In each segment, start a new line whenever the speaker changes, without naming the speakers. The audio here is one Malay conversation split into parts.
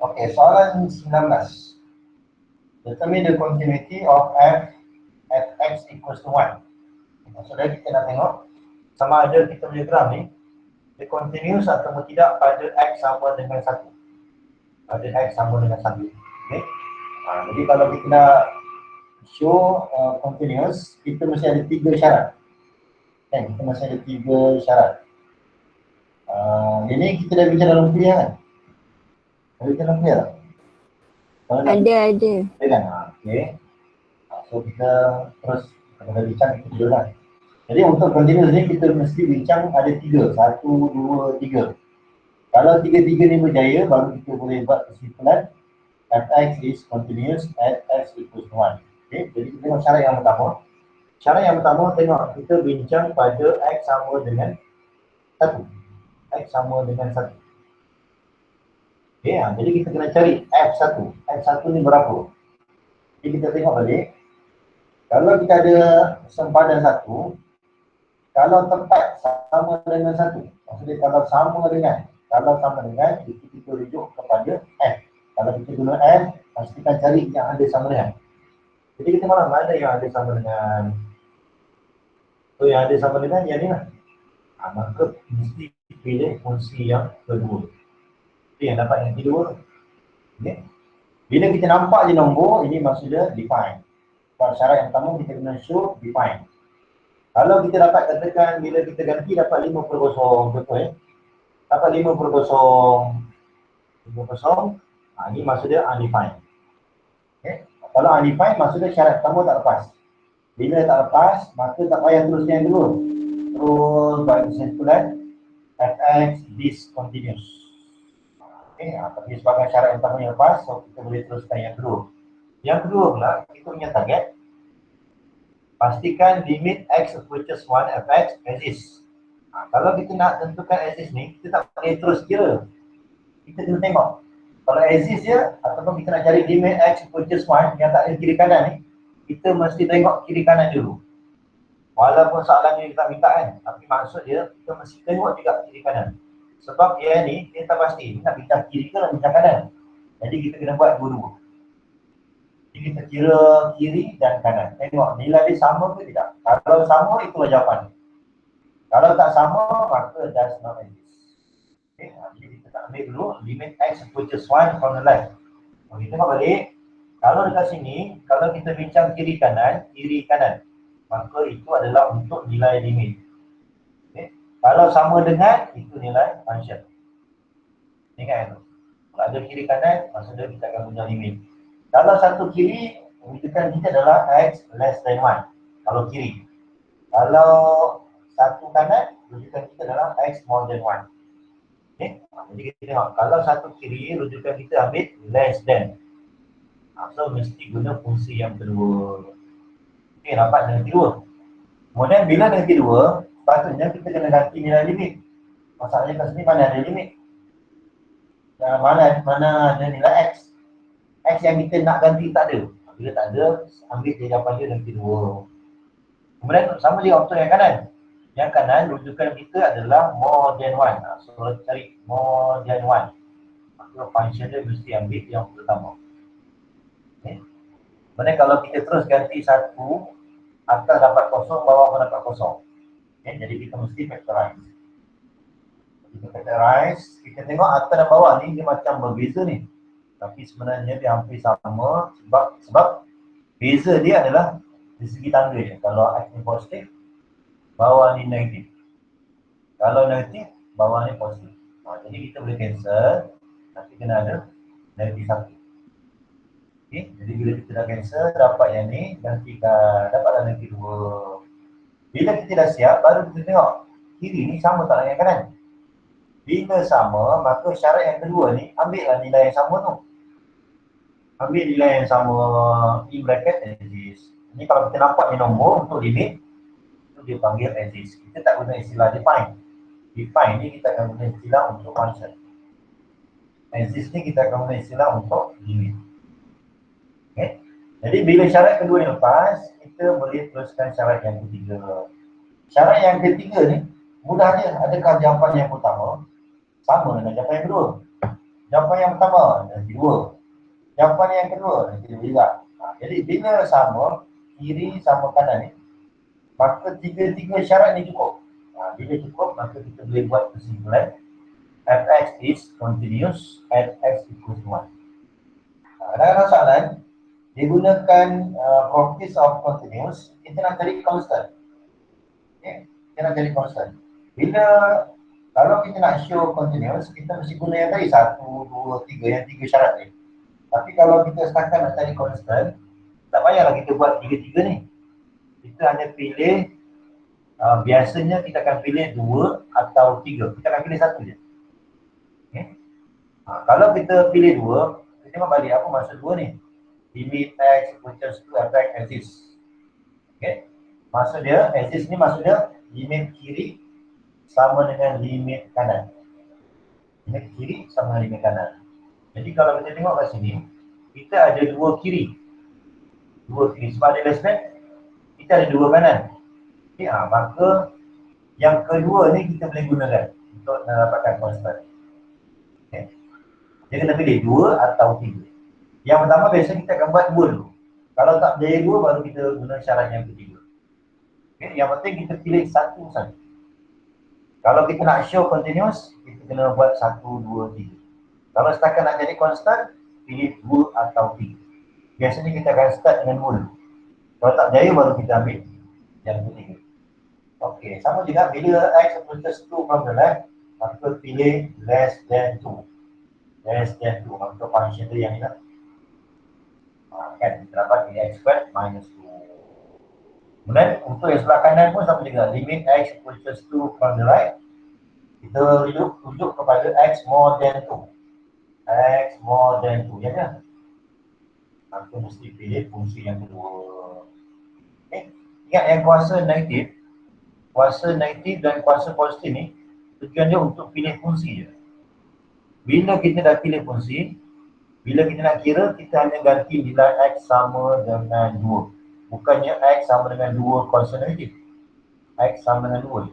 Okey, soalan 19. Determine the continuity of f at x equals to 1. Maksudnya kita nak tengok sama ada kita punya graf ni dia continuous atau tidak pada x sama dengan 1. Pada x sama dengan 1. Okay? Jadi kalau kita nak show continuous, kita mesti ada 3 syarat. Kan? Kita mesti ada 3 syarat. Ini kita dah bincang dalam kuliah kan? Ada bincang dalam kuliah tak?
Ada.
Ada kan? Okay. So kita terus kita bincang kita lah. Jadi untuk continuous ni kita mesti bincang ada 3. 1, 2, 3. Kalau 3-3 ni berjaya, baru kita boleh buat kesimpulan fx is continuous at x equals 1. Okay. Jadi kita tengok syarat yang pertama. Syarat yang pertama tengok kita bincang pada x sama dengan 1. X sama dengan 1. Okay, jadi kita kena cari F1. F1 ni berapa? Jadi kita tengok balik. Kalau kita ada sempadan 1, kalau tepat sama dengan 1, maksudnya kalau sama dengan itu kita rujuk kepada F. Kalau kita guna F, pastikan cari yang ada sama dengan. Jadi kita mana yang ada sama dengan. So yang ada sama dengan yang ni lah. Maka mesti pilih fungsi yang kedua. Itu yang dapat yang kedua. Okay. Bila kita nampak je nombor, ini maksudnya define. Kalau syarat yang pertama kita kena show define. Kalau kita dapat katakan bila kita ganti dapat 5/0, betul dapat 5/0. Ini maksudnya undefined. Okay. Kalau undefined maksudnya syarat pertama tak lepas. Bila tak lepas, maka tak payah teruskan yang kedua. Terus buat kesimpulan fx discontinuous. Okay, tapi sebagai syarat yang pertama yang lepas, so kita boleh teruskan yang kedua. Yang kedua pula, kita punya target. Pastikan limit x approaches 1 fx exists. Kalau kita nak tentukan exist ni, kita tak boleh terus kira. Kita kena tengok. Kalau exist je, ataupun kita nak cari limit x approaches 1 yang tak ada kiri kanan ni, kita mesti tengok kiri kanan dulu. Walaupun soalan ni kita minta kan, tapi maksud dia, kita mesti tengok juga kiri kanan. Sebab dia ni, dia tak pasti, nak bincang kiri ke nak bincang kanan. Jadi kita kena buat dua-dua. Jadi kita kira kiri dan kanan. Tengok nilai dia sama ke tidak. Kalau sama, itulah jawapan. Kalau tak sama, maka does not exist. Okay, jadi kita tak ambil dulu limit x approaches 1 from the left. Kita tengok balik. Kalau dekat sini, kalau kita bincang kiri kanan, maka itu adalah untuk nilai limit. Okay. Kalau sama dengan, itu nilai function. Ingat tu. Kalau ada kiri kanan, maksudnya kita akan guna limit. Kalau satu kiri, rujukan kita adalah x less than 1. Kalau kiri. Kalau satu kanan, rujukan kita adalah x more than 1. Okay. Jadi kita tengok, kalau satu kiri, rujukan kita ambil less than. So mesti guna fungsi yang kedua. Okay, dapat negati 2. Kemudian bila negati 2, sepatutnya kita kena ganti nilai limit. Masalahnya kat sini mana ada limit? Mana ada nilai x? X yang kita nak ganti tak ada. Bila tak ada, ambil dia jawapan dia negati 2. Kemudian sama dia option yang kanan. Yang kanan rujukan kita adalah more than 1. So cari more than 1. Maka function dia mesti ambil yang pertama. Okay. Kemudian kalau kita terus ganti 1, atas dapat kosong, bawah pun dapat kosong. Okay. Jadi kita mesti factorize. Kita factorize, kita tengok atas dan bawah ni dia macam berbeza ni. Tapi sebenarnya dia hampir sama sebab beza dia adalah di segi tanda je. Kalau x ni positif, bawah ni negatif. Kalau negatif, bawah ni positif. Jadi kita boleh cancel, nanti kena ada negatif 1. Okay. Jadi bila kita dah cancel, dapat yang ni, gantikan, dapatlah negatif 2. Bila kita dah siap, baru kita tengok kiri ni sama tak dengan yang kanan. Bila sama, maka syarat yang kedua ni, ambillah nilai yang sama tu. Ambil nilai yang sama in bracket exist. Ini kalau kita nampak ni nombor untuk limit, itu dia panggil exist. Kita tak guna istilah define. Define ni kita akan guna istilah untuk function. Exist ni kita akan guna istilah untuk limit. Okay. Jadi bila syarat kedua ni lepas, kita boleh teruskan syarat yang ketiga. Syarat yang ketiga ni mudah je. Adakah jawapan yang pertama sama dengan jawapan yang kedua? Jawapan yang pertama nanti 2. Jawapan yang kedua nanti 2 juga. Jadi bila sama kiri sama kanan ni, maka tiga-tiga syarat ni cukup. Bila cukup, maka kita boleh buat kesimpulan fx is continuous at x equals 1. Kadang-kadang soalan digunakan properties of continuous, kita nak cari constant. Okay? Kita nak cari constant. Bila kalau kita nak show continuous, kita mesti guna yang tadi 1, 2, 3, yang 3 syarat ni. Tapi kalau kita setakat nak cari constant, tak payahlah kita buat 3-3 ni. Kita hanya pilih, biasanya kita akan pilih 2 atau 3. Kita akan pilih 1 je. Okay? Kalau kita pilih 2, kita tengok balik apa maksud 2 ni. Limit x equals to fx as is. Okay? Maksud dia, as is ni maksud dia limit kiri sama dengan limit kanan. Limit kiri sama dengan limit kanan. Jadi kalau kita tengok kat sini, kita ada 2 kiri. 2 kiri. Sebab ada less than, kita ada 2 kanan. Okay, maka yang kedua ni kita boleh gunakan untuk mendapatkan constant. Okay. Jadi kita pilih 2 atau 3. Yang pertama biasa kita akan buat 2 dulu. Kalau tak berjaya 2, baru kita guna syarat yang ketiga. Okay. Yang penting kita pilih 1 saja. Kalau kita nak show continuous, kita kena buat 1, 2, 3. Kalau setakat nak jadi constant, pilih 2 atau 3. Biasanya kita akan start dengan 2 dulu. Kalau tak berjaya, baru kita ambil yang ketiga. Okey, sama juga bila x equals 2 from the left, maka pilih less than 2. Less than 2, maka function tu yang ni lah. Kan, kita dapat x squared minus 2. Kemudian untuk yang sebelah kanan pun sama juga. Limit x equals 2 from the right, kita rujuk kepada x more than 2. X more than 2, ya kan? Maka mesti pilih fungsi yang kedua. Okay. Ingat yang kuasa negatif dan kuasa positif ni tujuan dia untuk pilih fungsi je. Bila kita dah pilih fungsi, bila kita nak kira, kita hanya ganti nilai x sama dengan 2. Bukannya x sama dengan 2 kuasa negatif. X sama dengan 2.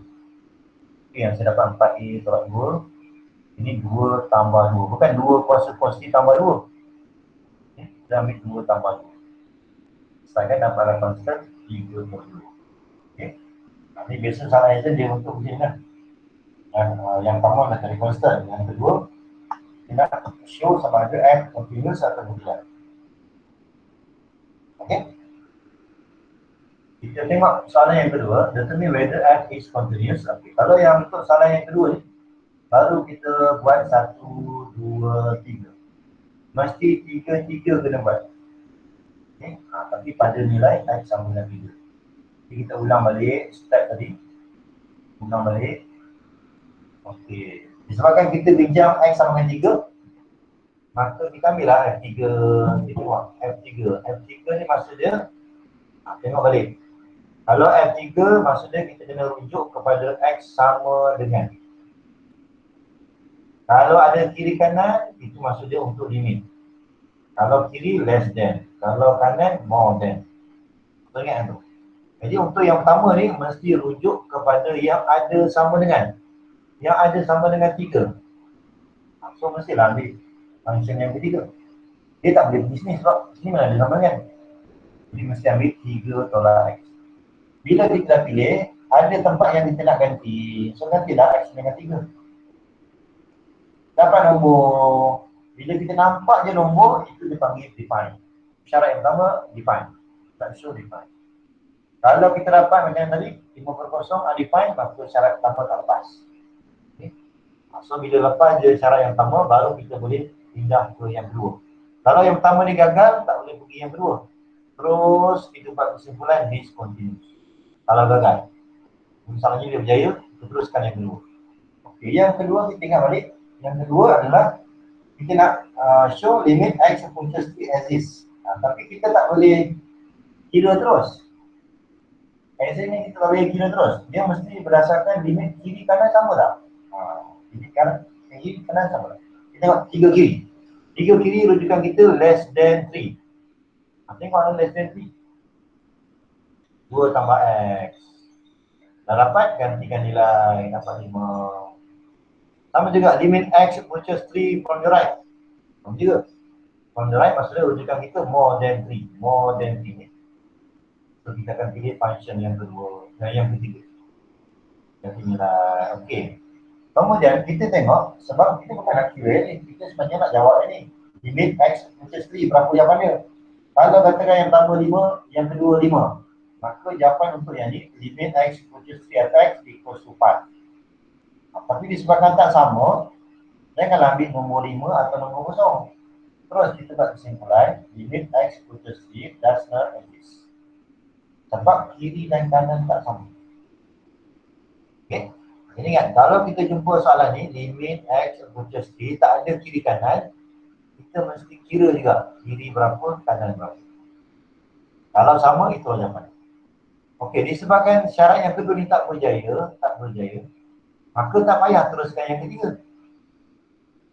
Okay, yang saya dapat 4A tolak 2. Ini 2 tambah 2. Bukan 2 kuasa positif tambah 2. Okay, kita ambil 2 tambah 2. Setakat dapatlah konstan 3 per 2. Okay. Ini biasa salah exam dia untuk macam ni lah. Yang pertama nak cari constant. Yang kedua, kita nak show sama ada f continuous atau tidak. Okay. Kita tengok soalan yang kedua, determine whether f is continuous. Okay. Kalau yang untuk soalan yang kedua ni, baru kita buat 1, 2, 3. Mesti 3 kena buat. Okay. Tapi pada nilai x sama dengan 3. Jadi kita ulang balik step tadi. Ulang balik. Okey. Disebabkan kita bincang x sama dengan 3, maka kita ambil lah F3. Kita tengok F3. F3 ni maksud dia, tengok balik. Kalau F3 maksud dia kita kena rujuk kepada x sama dengan. Kalau ada kiri kanan, itu maksud dia untuk limit. Kalau kiri less than. Kalau kanan more than. So, ingat tu. Jadi untuk yang pertama ni mesti rujuk kepada yang ada sama dengan. Yang ada sama dengan 3. So mestilah ambil function yang ketiga. Dia tak boleh pergi sini sebab sini mana ada sama dengan. Jadi mesti ambil 3 tolak x. Bila kita dah pilih, ada tempat yang kita nak ganti. So gantilah x dengan 3. Dapat nombor. Bila kita nampak je nombor, itu dipanggil define. Syarat yang pertama, define. Tak show define. Kalau kita dapat macam tadi, 5/0 undefined, maka syarat pertama tak lepas. Okay. So bila lepas je syarat yang pertama, baru kita boleh pindah ke yang kedua. Kalau yang pertama ni gagal, tak boleh pergi yang kedua. Terus kita buat kesimpulan discontinuous. Kalau gagal, misalnya dia berjaya, kita teruskan yang kedua. Okay. Yang kedua kita ingat balik. Yang kedua adalah kita nak show limit x equals to as is. Tapi kita tak boleh kira terus. Exam ni kita tak boleh kira terus. Dia mesti berdasarkan limit kiri kanan sama tak? Limit kiri kanan sama tak? Kita tengok 3 kiri. 3 kiri rujukan kita less than 3. Tengok mana less than 3. 2 tambah x. Dah dapat, gantikan nilai. Dapat 5. Sama juga limit x equals 3 from the right. Sama juga. From the right maksudnya rujukan kita more than 3. More than 3. So kita akan pilih function yang kedua. Yang ketiga. Yang inilah. Okey. Kemudian kita tengok, sebab kita bukan nak kira ni, kita sebenarnya nak jawab ni. Limit x equals 3, berapa jawapan dia? Kalau katakan yang pertama 5, yang kedua 5, maka jawapan untuk yang ni, limit x equals 3 atau x equals to 5. Tapi disebabkan tak sama, janganlah ambil nombor 5 atau nombor kosong. Terus kita buat kesimpulan, limit x equals 3 does not exist. Sebab kiri dan kanan tak sama. Okay? Jadi ingat, kalau kita jumpa soalan ni, limit x equals 3, tak ada kiri kanan, kita mesti kira juga kiri berapa, kanan berapa. Kalau sama, itu jawapan. Okey, disebabkan syarat yang kedua ni tak berjaya, maka tak payah teruskan yang ketiga.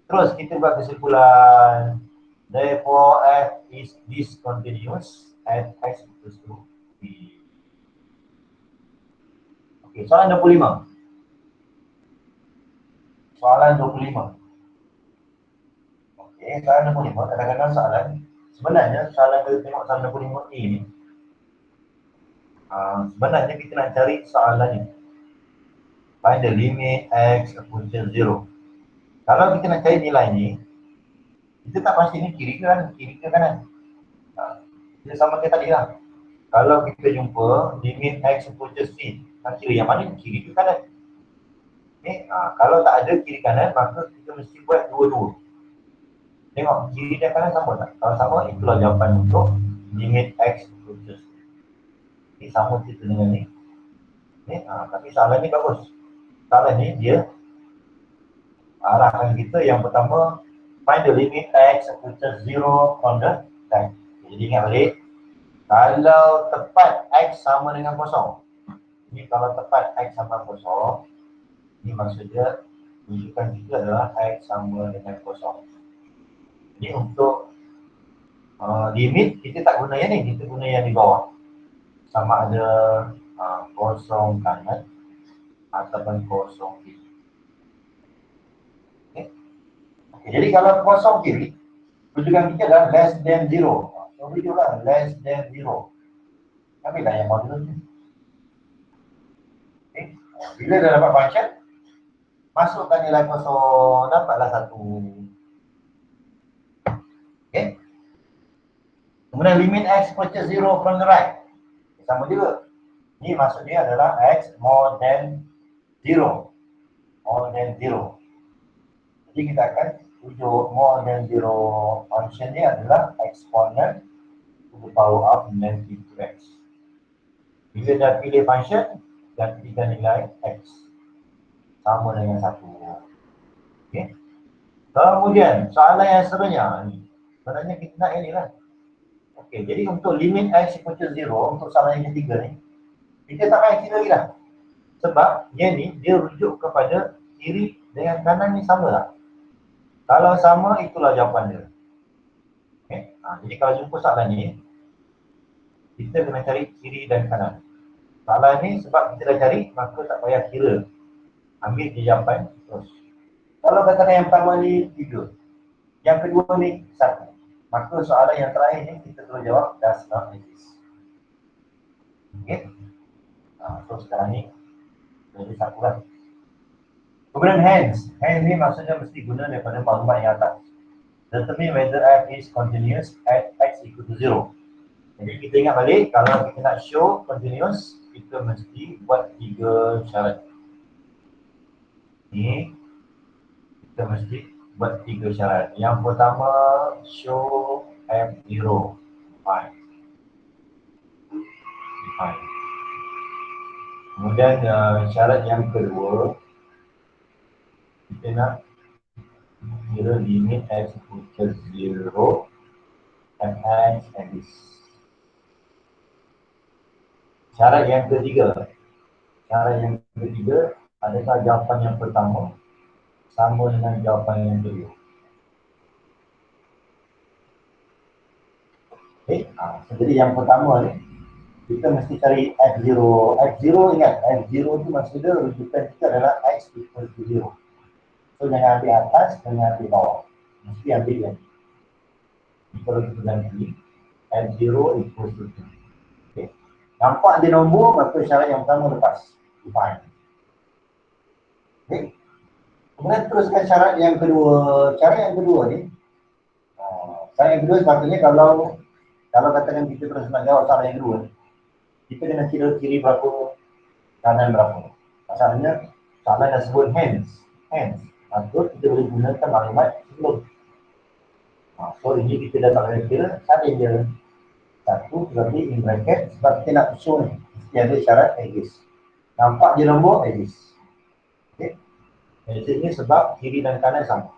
Terus kita buat kesimpulan, therefore f is discontinuous at x equals to 3. Okey, soalan 25. Soalan 25. Okey, soalan 25, kadang-kadang soalan, sebenarnya soalan kita tengok soalan 25 ni, sebenarnya kita nak cari soalannya. Find the limit x equals to 0. Kalau kita nak cari nilai ni, kita tak pasti ni kiri ke kanan. Kita sama kayak tadi lah. Kalau kita jumpa limit x equals to 3, nak kira yang mana, kiri ke kanan. Okay. Kalau tak ada kiri kanan, maka kita mesti buat dua-dua. Tengok kiri dan kanan sama tak? Kalau sama, itulah jawapan untuk limit x equals to 3. Ini sama cerita dengan ni. Tapi soalan ni bagus. Soalan ni dia arahkan kita yang pertama, find the limit x equals to 0 from the time. Jadi ingat balik, kalau tepat x sama dengan kosong. Ini kalau tepat x sama kosong, ini maksudnya rujukan kita adalah x sama dengan kosong. Jadi untuk limit, kita tak guna yang ni, kita guna yang di bawah. Sama ada kosong kanan ataupun kosong kiri. Okay, jadi kalau kosong kiri, rujukan kita adalah less than 0. So, rujukan less than 0. Ambillah yang modulus ni. Okay. Bila dah dapat function, masukkan nilai kosong, dapatlah 1. Okay. Kemudian limit x equals to 0 from the right. Sama juga. Ini maksud dia adalah x more than 0. More than 0. Jadi kita akan rujuk more than 0 function ni adalah exponent to the power of negative 2x. Bila dah pilih function, dan pilihkan nilai x sama dengan 1. Okay. Kemudian soalan yang sebenarnya kita nak ini lah. Okey, jadi untuk limit x equals to 0 untuk soalan yang ketiga ni, kita tak payah kira lagi dah. Sebab yang ni dia rujuk kepada kiri dengan kanan ni sama lah. Kalau sama, itulah jawapan dia. Okay. Jadi kalau jumpa soalan ni, kita kena cari kiri dan kanan. Soalan ni sebab kita dah cari, maka tak payah kira. Ambil je jawapan terus. Kalau katakan yang pertama ni 3, yang kedua ni 1, maka soalan yang terakhir ni kita perlu jawab does not exist. Okay. So sekarang ni jadi 1 lah. Kemudian hence ni maksudnya mesti guna daripada maklumat yang atas. Determine whether f is continuous at x equal to 0. Jadi kita ingat balik, kalau kita nak show continuous, kita mesti buat 3 syarat. Ni kita mesti buat 3 syarat. Yang pertama, show f0 fine. Kemudian syarat yang kedua, kita nak kira limit x equal to 0 fx and this. Syarat yang ketiga, adakah jawapan yang pertama sama dengan jawapan yang kedua? Okay. Jadi yang pertama ni, kita mesti cari f0. F0 ingat, f0 tu maksudnya rujukan kita adalah x equal to 0. So jangan ambil atas, jangan ambil bawah. Mesti ambil yang kalau kita ganti F0 equals to 2. Okay. Nampak dia nombor, maka syarat yang pertama lepas. Define. Okay. Kemudian teruskan syarat yang kedua. Syarat yang kedua ni, syarat yang kedua sepatutnya kalau katakan kita terus nak jawab syarat yang kedua, kita kena kira kiri berapa, kanan berapa. Masalahnya, soalan dah sebut hence. Maka kita boleh gunakan maklumat sebelum. So ini kita dah tak boleh kira, cari dia. Satu, berarti in bracket, sebab kita nak show ni. Mesti ada syarat exist. Nampak je nombor, exist. Okay. Exist ni sebab kiri dan kanan sama.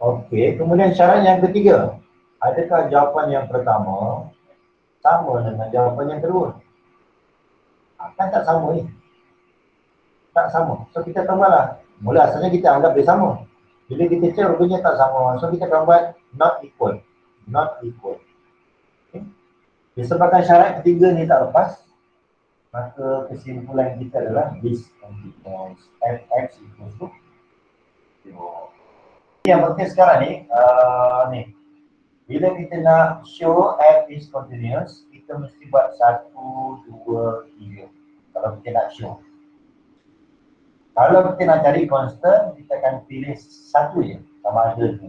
Okey, kemudian syarat yang ketiga. Adakah jawapan yang pertama sama dengan jawapan yang kedua? Kan tak sama ni. Tak sama. So kita tambahlah. Mula asalnya kita anggap dia sama. Bila kita cek rupanya tak sama. So kita akan buat not equal. Not equal. Okay. Disebabkan syarat ketiga ni tak lepas, maka kesimpulan kita adalah this continuous fx equals to 0. Yang penting sekarang ni, bila kita nak show f is continuous, kita mesti buat 1, 2, 3. Kalau kita nak show. Kalau kita nak cari constant, kita akan pilih satu je. Sama ada 2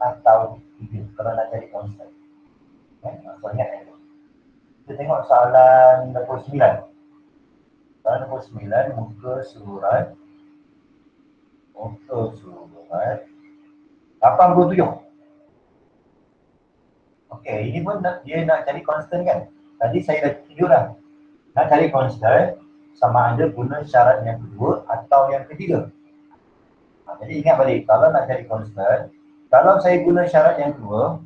atau 3 kalau nak cari constant. So ingat itu. Kita tengok soalan 29. Soalan 29, muka surat 87. Okey, ini pun dia nak cari constant kan? Tadi saya dah tunjuk dah. Nak cari constant, sama ada guna syarat yang kedua atau yang ketiga. Jadi ingat balik, kalau nak cari constant, kalau saya guna syarat yang kedua,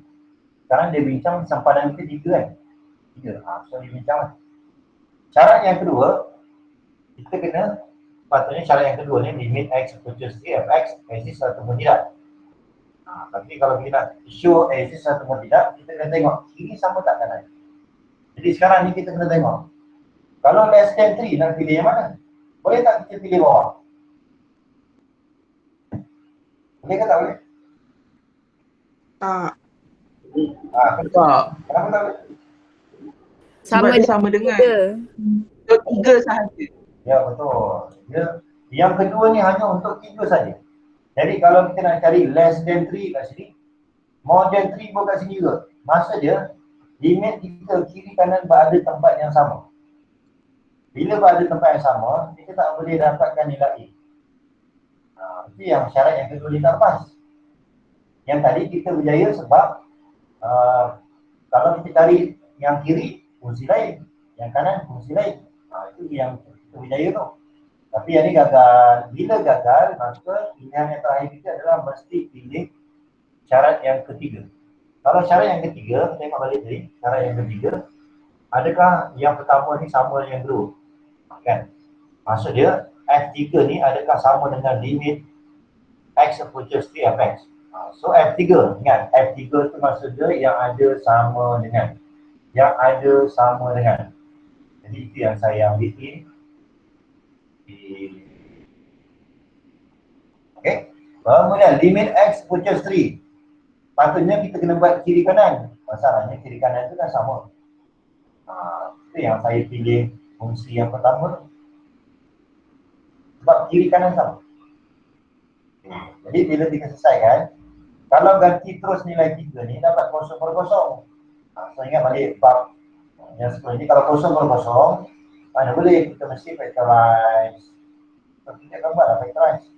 sekarang dia bincang sempadan ketiga kan? 3. So dia bincang kan? Syarat yang kedua, kita kena, patutnya syarat yang kedua ni, limit x approaches to fx, exist ataupun tidak. Tapi kalau kita nak show exist ataupun tidak, kita kena tengok kiri sama tak kanan. Jadi sekarang ni kita kena tengok. Kalau less than 3 nak pilih yang mana? Boleh tak kita pilih bawah? Boleh ke tak boleh?
Tak.
Tak. Kenapa tak boleh?
Sama dengan 3 sahaja.
Ya betul. Yang kedua ni hanya untuk 3 saja. Jadi kalau kita nak cari less than 3 kat sini, more than 3 pun kat sini juga. Maksud dia, limit kita kiri kanan berada tempat yang sama. Bila berada tempat yang sama, kita tak boleh dapatkan nilai A. Itu yang syarat yang kedua ni tak lepas. Yang tadi kita berjaya sebab kalau kita cari yang kiri, fungsi lain. Yang kanan, fungsi lain. Itu yang kita berjaya tu. Tapi yang ni gagal. Bila gagal, maka pilihan yang terakhir kita adalah mesti pilih syarat yang ketiga. Kalau syarat yang ketiga, tengok balik tadi, syarat yang ketiga, adakah yang pertama ni sama dengan yang kedua? Kan? Maksud dia, F3 ni adakah sama dengan limit x approaches to fx? So F3, ingat, F3 tu maksud dia yang ada sama dengan. Yang ada sama dengan. Jadi itu yang saya ambil ni. Okay. Kemudian limit x approaches 3. Patutnya kita kena buat kiri kanan. Masalahnya kiri kanan itu kan sama. Itu yang saya pilih fungsi yang pertama. Sebab kiri kanan sama. Jadi bila kita selesaikan, kalau ganti terus nilai 3 ni dapat kosong per kosong. So ingat balik bab yang sebelum ni, kalau kosong per kosong, mana boleh kita mesti factorize. So kita akan buatlah factorize.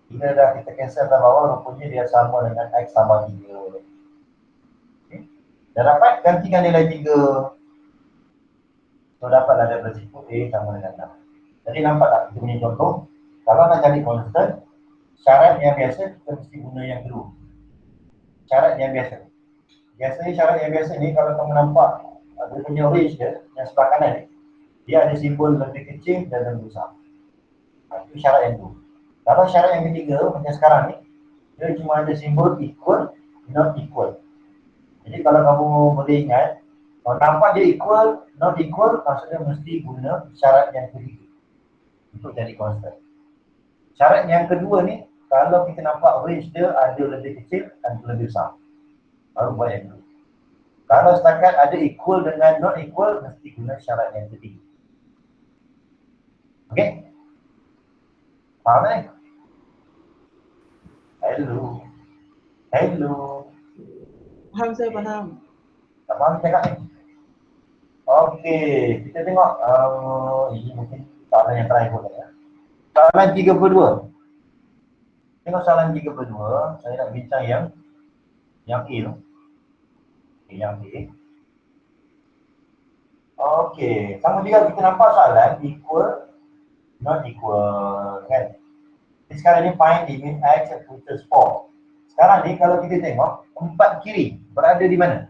Bila dah kita cancel dah bawah, rupanya dia sama dengan x sama 3. Okay. Dah dapat, gantikan nilai 3. So dapatlah daripada situ A sama dengan 6. Jadi nampak tak kita punya contoh? Kalau nak cari constant, syarat yang biasa kita mesti guna yang kedua. Syarat yang biasa. Biasanya syarat yang biasa ni kalau kamu nampak dia punya range dia, yang sebelah kanan ni, dia ada simbol lebih kecil dan lebih besar. Itu syarat yang kedua. Kalau syarat yang ketiga, macam sekarang ni, dia cuma ada simbol equal, not equal. Jadi kalau kamu boleh ingat, kalau nampak dia equal, not equal, maksudnya mesti guna syarat yang ketiga untuk jadi constant. Syarat yang kedua ni, kalau kita nampak range dia ada lebih kecil dan lebih besar. Baru buat yang kedua. Kalau setakat ada equal dengan not equal, mesti guna syarat yang ketiga. Okey? Faham tak ni? Hello. Hello.
Faham, saya faham.
Tak faham cakap ni? Okey, kita tengok ini mungkin soalan yang terakhir pun ya. Soalan 32. Tengok soalan 32, saya nak bincang yang A tu. Okay, yang A. Okey, sama juga kita nampak soalan equal, not equal kan. Jadi sekarang ni find limit x equals 4. Sekarang ni kalau kita tengok, 4 kiri berada di mana?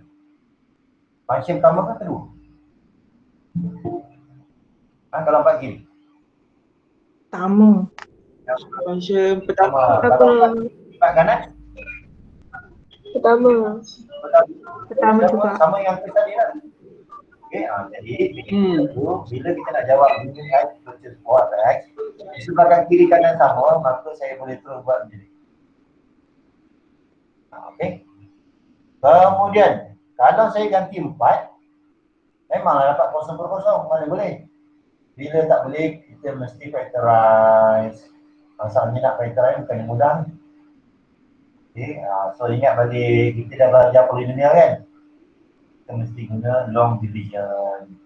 Function pertama ke kedua? Kalau 4 kiri?
Pertama. Function pertama.
Kalau 4 kanan?
Pertama.
Pertama juga.
Sama yang kita tadi lah. Okey, jadi bila kita nak jawab limit x equals 4 atau x, di sebelah kiri kanan sama, maka saya boleh terus buat macam ni. Okey. Kemudian, kalau saya ganti 4, memanglah dapat kosong per kosong, mana boleh. Bila tak boleh, kita mesti factorize. Masalahnya nak factorize bukan yang mudah. Okey, so ingat balik, kita dah belajar polinomial kan? Kita mesti guna long division.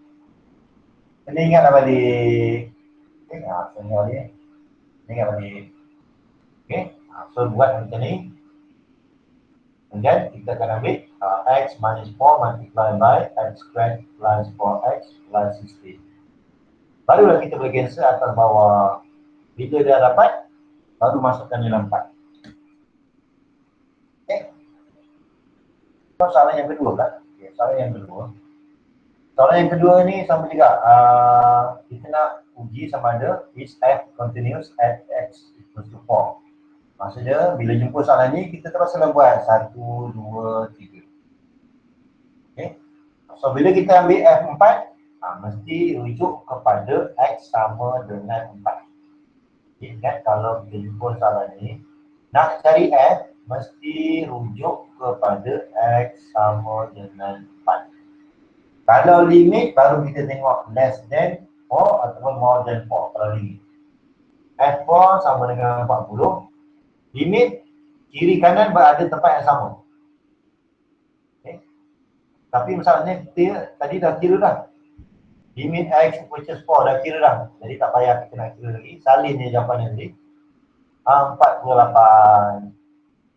Kena ingatlah balik. Okey, so ingat balik. Ingat balik. Okey, so buat macam ni. Kemudian kita akan ambil x minus 4 multiplied by x squared plus 4x plus 16. Barulah kita boleh cancel atas bawah. Bila dah dapat, baru masukkan nilai 4. Okay. So, soalan yang kedua kan? Okay, soalan yang kedua. Soalan yang kedua ni sama juga. Kita nak uji sama ada is f continuous at x equals to 4. Maksudnya, bila jumpa soalan ni, kita teruslah buat 1, 2, 3. Okay. So, bila kita ambil F4, mesti rujuk kepada X sama dengan 4. Okay, kan? Kalau kita jumpa soalan ni, nak cari F, mesti rujuk kepada X sama dengan 4. Kalau limit, baru kita tengok less than 4 ataupun more than 4. Kalau limit. F4 sama dengan 40. Limit kiri kanan berada tempat yang sama. Okay. Tapi masalahnya kita tadi dah kira dah. Limit x equals 4 dah kira dah. Jadi tak payah kita nak kira lagi. Salin je jawapan tadi. 48.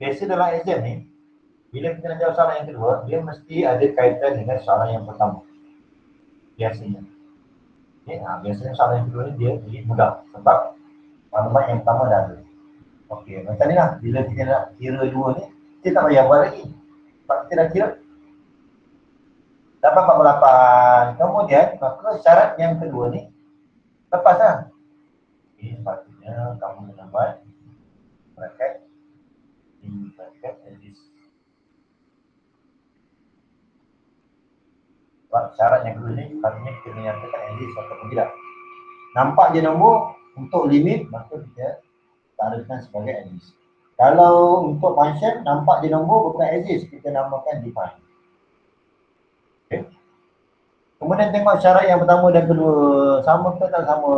Biasa dalam exam ni, bila kita nak jawab soalan yang kedua, dia mesti ada kaitan dengan soalan yang pertama. Biasanya. Okay. Biasanya soalan yang kedua ni dia jadi mudah. Sebab maklumat yang pertama dah ada. Okey, macam ni lah. Bila kita nak kira dua ni, kita tak payah buat lagi. Sebab kita dah kira. Dapat 48. Kemudian, maka syarat yang kedua ni, lepas lah. Okey, sepatutnya kamu kena buat bracket. Ini bracket edit. Sebab syarat yang kedua ni, sepatutnya kita menyatakan edit ataupun tidak. Nampak je nombor untuk limit, maka kita taruhkan sebagai exist. Kalau untuk function nampak di nombor bukan exist, kita namakan define. Okay. Kemudian tengok syarat yang pertama dan kedua, sama ke tak sama?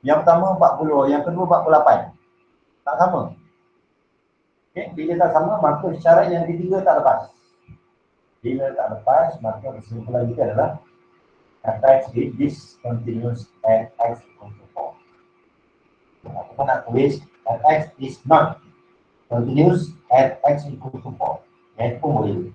Yang pertama 40, yang kedua 48. Tak sama. Okay. Bila tak sama, maka syarat yang ketiga tak lepas. Bila tak lepas, maka kesimpulan kita adalah fx is discontinuous at x equals to 4. Kita nak tulis fx is not continuous at x equal to 4. Yang pun boleh.